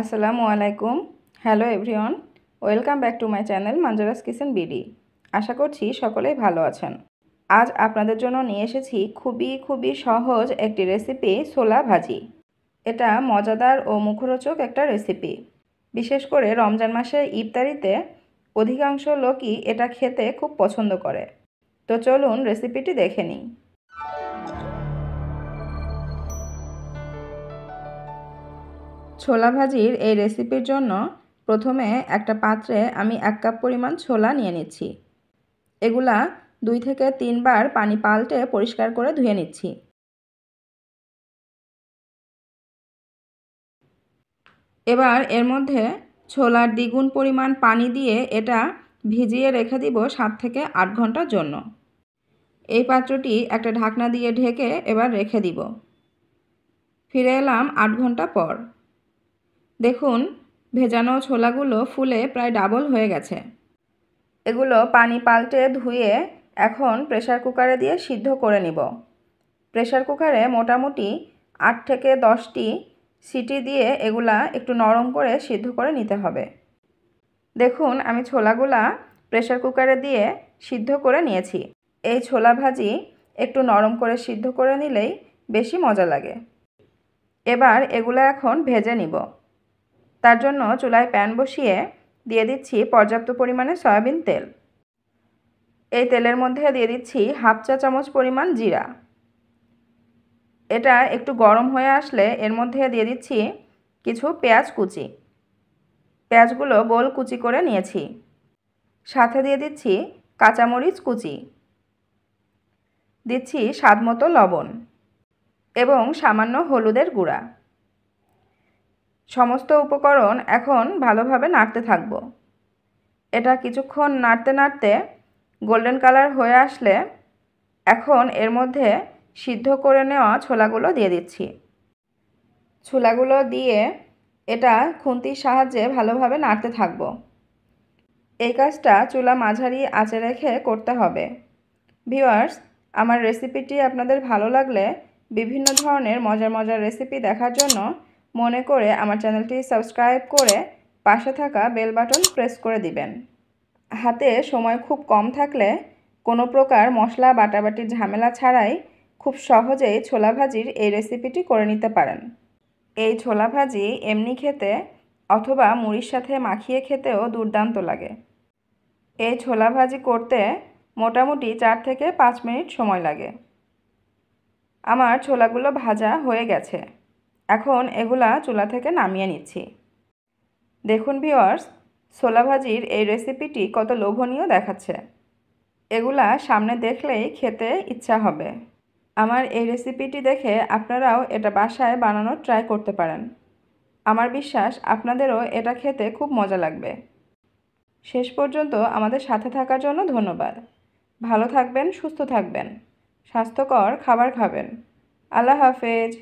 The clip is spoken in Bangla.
আসসালামু আলাইকুম। Hello everyone, welcome back to my channel Manjaras kitchen BD. আশা করছি সকলেই ভালো আছেন। আজ আপনাদের জন্য নিয়ে এসেছি খুবই সহজ একটি রেসিপি, ছোলা ভাজি। এটা মজাদার ও মুখরোচক একটা রেসিপি। বিশেষ করে রমজান মাসে ইফতারিতে অধিকাংশ লোকই এটা খেতে খুব পছন্দ করে। তো চলুন রেসিপিটি দেখে নিই। ছোলা ভাজির এই রেসিপির জন্য প্রথমে একটা পাত্রে আমি 1 কাপ পরিমাণ ছোলা নিয়ে নিচ্ছি। এগুলা 2 থেকে 3 বার পানি পাল্টে পরিষ্কার করে ধুয়ে নিচ্ছি। এবার এর মধ্যে ছোলার দ্বিগুণ পরিমাণ পানি দিয়ে এটা ভিজিয়ে রেখে দিব 7 থেকে 8 ঘন্টার জন্য। এই পাত্রটি একটা ঢাকনা দিয়ে ঢেকে এবার রেখে দিব। ফিরে এলাম 8 ঘন্টা পর। দেখুন, ভেজানো ছোলাগুলো ফুলে প্রায় ডাবল হয়ে গেছে। এগুলো পানি পাল্টে ধুয়ে এখন প্রেসার কুকারে দিয়ে সিদ্ধ করে নিব। প্রেসার কুকারে মোটামুটি 8 থেকে 10টি সিটি দিয়ে এগুলা একটু নরম করে সিদ্ধ করে নিতে হবে। দেখুন, আমি ছোলাগুলা প্রেসার কুকারে দিয়ে সিদ্ধ করে নিয়েছি। এই ছোলা ভাজি একটু নরম করে সিদ্ধ করে নিলেই বেশি মজা লাগে। এবার এগুলা এখন ভেজে নিব। তার জন্য চুলায় প্যান বসিয়ে দিয়ে দিচ্ছি পর্যাপ্ত পরিমাণে সয়াবিন তেল। এই তেলের মধ্যে দিয়ে দিচ্ছি 1/2 চা চামচ পরিমাণ জিরা। এটা একটু গরম হয়ে আসলে এর মধ্যে দিয়ে দিচ্ছি কিছু পেঁয়াজ কুচি। পেঁয়াজগুলো গোল কুচি করে নিয়েছি। সাথে দিয়ে দিচ্ছি কাঁচামরিচ কুচি, দিচ্ছি স্বাদমতো লবণ এবং সামান্য হলুদের গুঁড়া। সমস্ত উপকরণ এখন ভালোভাবে নাড়তে থাকব। এটা কিছুক্ষণ নাড়তে নাড়তে গোল্ডেন কালার হয়ে আসলে এখন এর মধ্যে সিদ্ধ করে নেওয়া ছোলাগুলো দিয়ে দিচ্ছি। ছোলাগুলো দিয়ে এটা খুন্তির সাহায্যে ভালোভাবে নাড়তে থাকব। এই কাজটা চুলা মাঝারি আঁচে রেখে করতে হবে। ভিউয়ার্স, আমার রেসিপিটি আপনাদের ভালো লাগলে বিভিন্ন ধরনের মজার রেসিপি দেখার জন্য মনে করে আমার চ্যানেলটি সাবস্ক্রাইব করে পাশে থাকা বেল বাটন প্রেস করে দিবেন। হাতে সময় খুব কম থাকলে কোনো প্রকার মশলা বাটাবাটির ঝামেলা ছাড়াই খুব সহজেই ছোলা ভাজির এই রেসিপিটি করে নিতে পারেন। এই ছোলা ভাজি এমনি খেতে অথবা মুড়ির সাথে মাখিয়ে খেতেও দুর্দান্ত লাগে। এই ছোলা ভাজি করতে মোটামুটি 4 থেকে 5 মিনিট সময় লাগে। আমার ছোলাগুলো ভাজা হয়ে গেছে। এখন এগুলা চুলা থেকে নামিয়ে নিচ্ছি। দেখুন ভিউয়ার্স, ছোলা ভাজির এই রেসিপিটি কত লোভনীয় দেখাচ্ছে। এগুলা সামনে দেখলেই খেতে ইচ্ছা হবে। আমার এই রেসিপিটি দেখে আপনারাও এটা বাসায় বানানোর ট্রাই করতে পারেন। আমার বিশ্বাস আপনাদেরও এটা খেতে খুব মজা লাগবে। শেষ পর্যন্ত আমাদের সাথে থাকার জন্য ধন্যবাদ। ভালো থাকবেন, সুস্থ থাকবেন, স্বাস্থ্যকর খাবার খাবেন। আল্লাহ হাফেজ।